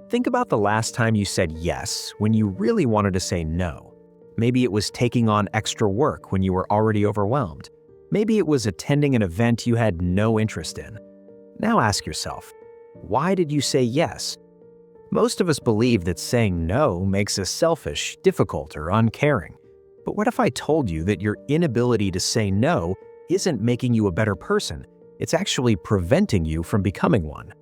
Think about the last time you said yes when you really wanted to say no. Maybe it was taking on extra work when you were already overwhelmed. Maybe it was attending an event you had no interest in. Now ask yourself, why did you say yes? Most of us believe that saying no makes us selfish, difficult, or uncaring. But what if I told you that your inability to say no isn't making you a better person? It's actually preventing you from becoming one.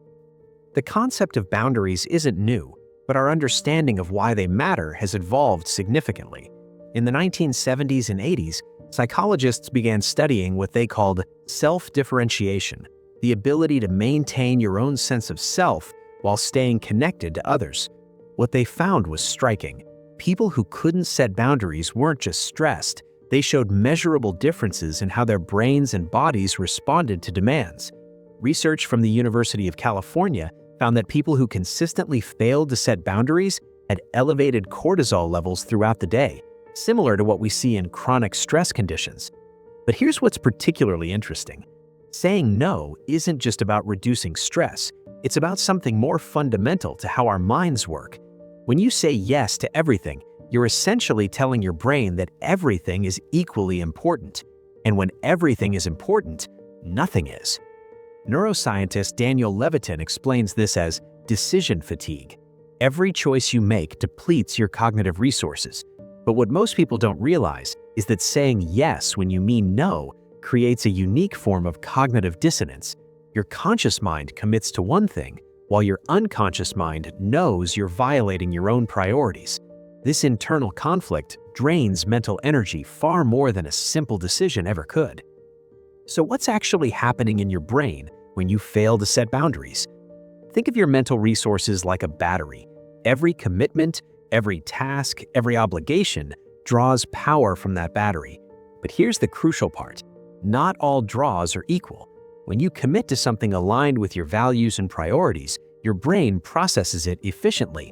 The concept of boundaries isn't new, but our understanding of why they matter has evolved significantly. In the 1970s and 80s, psychologists began studying what they called self-differentiation, the ability to maintain your own sense of self while staying connected to others. What they found was striking. People who couldn't set boundaries weren't just stressed, they showed measurable differences in how their brains and bodies responded to demands. Research from the University of California found that people who consistently failed to set boundaries had elevated cortisol levels throughout the day, similar to what we see in chronic stress conditions. But here's what's particularly interesting. Saying no isn't just about reducing stress, it's about something more fundamental to how our minds work. When you say yes to everything, you're essentially telling your brain that everything is equally important. And when everything is important, nothing is. Neuroscientist Daniel Levitin explains this as decision fatigue. Every choice you make depletes your cognitive resources. But what most people don't realize is that saying yes when you mean no creates a unique form of cognitive dissonance. Your conscious mind commits to one thing, while your unconscious mind knows you're violating your own priorities. This internal conflict drains mental energy far more than a simple decision ever could. So what's actually happening in your brain when you fail to set boundaries? Think of your mental resources like a battery. Every commitment, every task, every obligation draws power from that battery. But here's the crucial part. Not all draws are equal. When you commit to something aligned with your values and priorities, your brain processes it efficiently.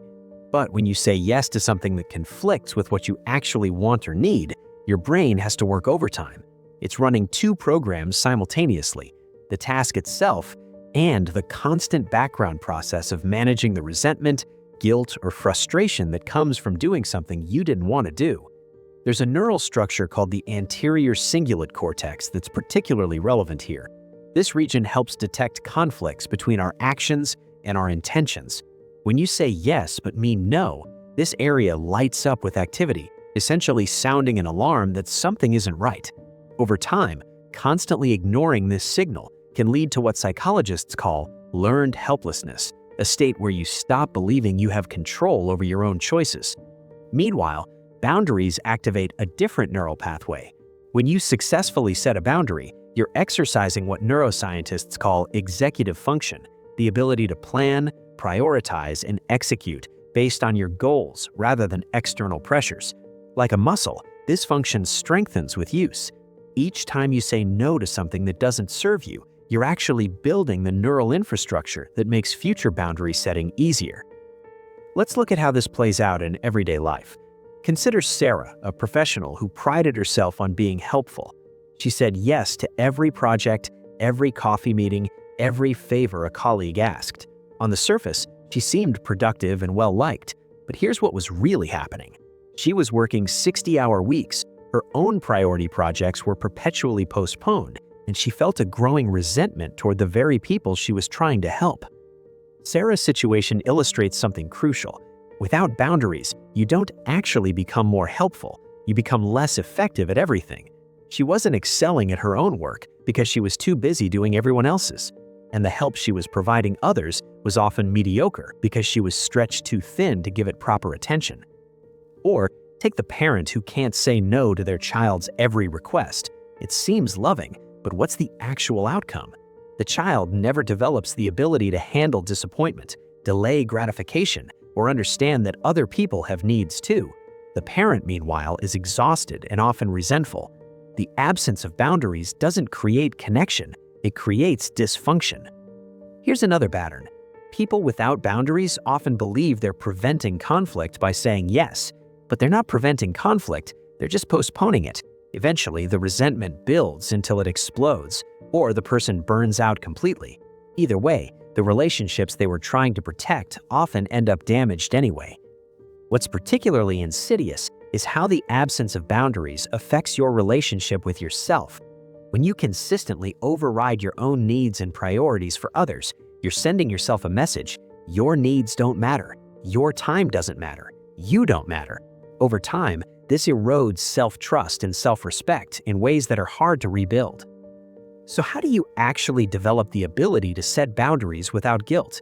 But when you say yes to something that conflicts with what you actually want or need, your brain has to work overtime. It's running two programs simultaneously, the task itself and the constant background process of managing the resentment, guilt, or frustration that comes from doing something you didn't want to do. There's a neural structure called the anterior cingulate cortex that's particularly relevant here. This region helps detect conflicts between our actions and our intentions. When you say yes but mean no, this area lights up with activity, essentially sounding an alarm that something isn't right. Over time, constantly ignoring this signal can lead to what psychologists call learned helplessness, a state where you stop believing you have control over your own choices. Meanwhile, boundaries activate a different neural pathway. When you successfully set a boundary, you're exercising what neuroscientists call executive function, the ability to plan, prioritize, and execute based on your goals rather than external pressures. Like a muscle, this function strengthens with use. Each time you say no to something that doesn't serve you, you're actually building the neural infrastructure that makes future boundary setting easier. Let's look at how this plays out in everyday life. Consider Sarah, a professional who prided herself on being helpful. She said yes to every project, every coffee meeting, every favor a colleague asked. On the surface, she seemed productive and well-liked, but here's what was really happening. She was working 60-hour weeks, her own priority projects were perpetually postponed, and she felt a growing resentment toward the very people she was trying to help. Sarah's situation illustrates something crucial. Without boundaries, you don't actually become more helpful, you become less effective at everything. She wasn't excelling at her own work because she was too busy doing everyone else's, and the help she was providing others was often mediocre because she was stretched too thin to give it proper attention. Or take the parent who can't say no to their child's every request. It seems loving, but what's the actual outcome? The child never develops the ability to handle disappointment, delay gratification, or understand that other people have needs too. The parent, meanwhile, is exhausted and often resentful. The absence of boundaries doesn't create connection, it creates dysfunction. Here's another pattern. People without boundaries often believe they're preventing conflict by saying yes, but they're not preventing conflict, they're just postponing it. Eventually, the resentment builds until it explodes, or the person burns out completely. Either way, The relationships they were trying to protect often end up damaged anyway. What's particularly insidious is how the absence of boundaries affects your relationship with yourself. When you consistently override your own needs and priorities for others, you're sending yourself a message: your needs don't matter, your time doesn't matter, you don't matter. Over time, this erodes self-trust and self-respect in ways that are hard to rebuild. So how do you actually develop the ability to set boundaries without guilt?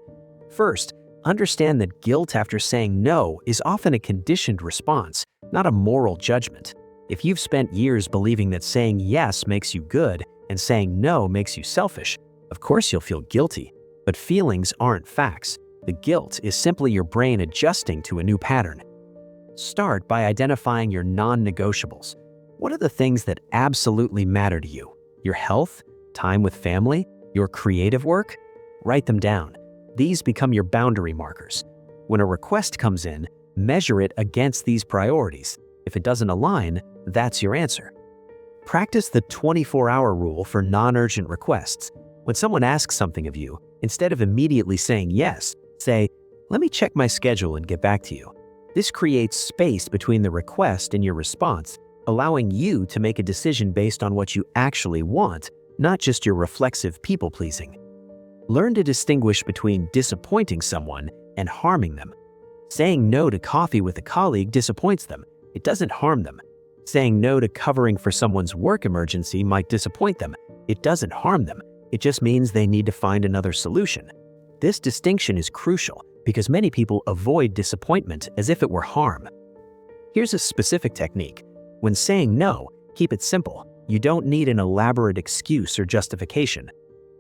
First, understand that guilt after saying no is often a conditioned response, not a moral judgment. If you've spent years believing that saying yes makes you good and saying no makes you selfish, of course you'll feel guilty. But feelings aren't facts. The guilt is simply your brain adjusting to a new pattern. Start by identifying your non-negotiables. What are the things that absolutely matter to you? Your health? Time with family? Your creative work? Write them down. These become your boundary markers. When a request comes in, measure it against these priorities. If it doesn't align, that's your answer. Practice the 24-hour rule for non-urgent requests. When someone asks something of you, instead of immediately saying yes, say, "Let me check my schedule and get back to you." This creates space between the request and your response, allowing you to make a decision based on what you actually want, not just your reflexive people-pleasing. Learn to distinguish between disappointing someone and harming them. Saying no to coffee with a colleague disappoints them. It doesn't harm them. Saying no to covering for someone's work emergency might disappoint them. It doesn't harm them. It just means they need to find another solution. This distinction is crucial because many people avoid disappointment as if it were harm. Here's a specific technique. When saying no, keep it simple. You don't need an elaborate excuse or justification.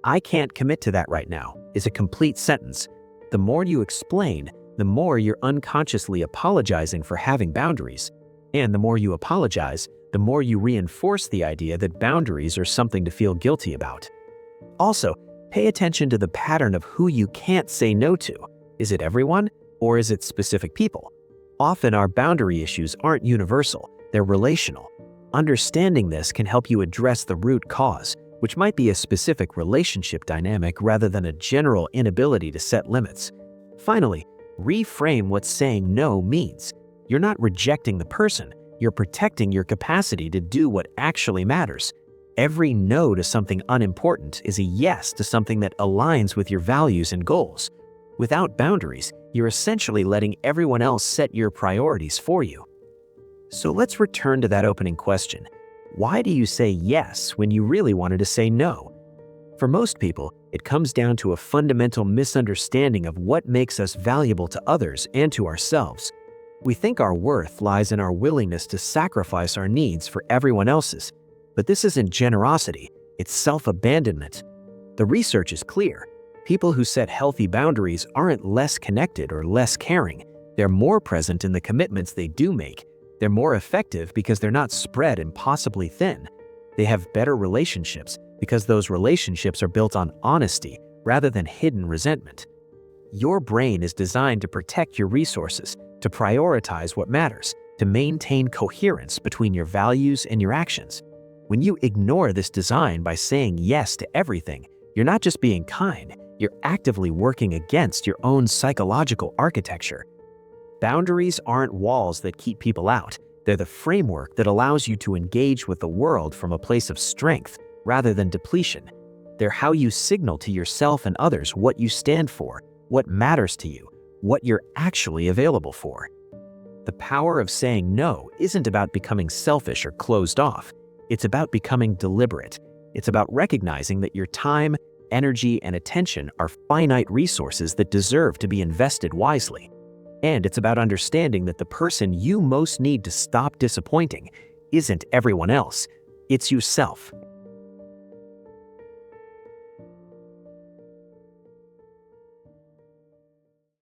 "I can't commit to that right now" is a complete sentence. The more you explain, the more you're unconsciously apologizing for having boundaries. And the more you apologize, the more you reinforce the idea that boundaries are something to feel guilty about. Also, pay attention to the pattern of who you can't say no to. Is it everyone, or is it specific people? Often our boundary issues aren't universal, they're relational. Understanding this can help you address the root cause, which might be a specific relationship dynamic rather than a general inability to set limits. Finally, reframe what saying no means. You're not rejecting the person, you're protecting your capacity to do what actually matters. Every no to something unimportant is a yes to something that aligns with your values and goals. Without boundaries, you're essentially letting everyone else set your priorities for you. So let's return to that opening question. Why do you say yes when you really wanted to say no? For most people, it comes down to a fundamental misunderstanding of what makes us valuable to others and to ourselves. We think our worth lies in our willingness to sacrifice our needs for everyone else's. But this isn't generosity, it's self-abandonment. The research is clear. People who set healthy boundaries aren't less connected or less caring. They're more present in the commitments they do make. They're more effective because they're not spread impossibly thin. They have better relationships because those relationships are built on honesty rather than hidden resentment. Your brain is designed to protect your resources, to prioritize what matters, to maintain coherence between your values and your actions. When you ignore this design by saying yes to everything, you're not just being kind, you're actively working against your own psychological architecture. Boundaries aren't walls that keep people out. They're the framework that allows you to engage with the world from a place of strength rather than depletion. They're how you signal to yourself and others what you stand for, what matters to you, what you're actually available for. The power of saying no isn't about becoming selfish or closed off. It's about becoming deliberate. It's about recognizing that your time, energy, and attention are finite resources that deserve to be invested wisely. And it's about understanding that the person you most need to stop disappointing isn't everyone else, it's yourself.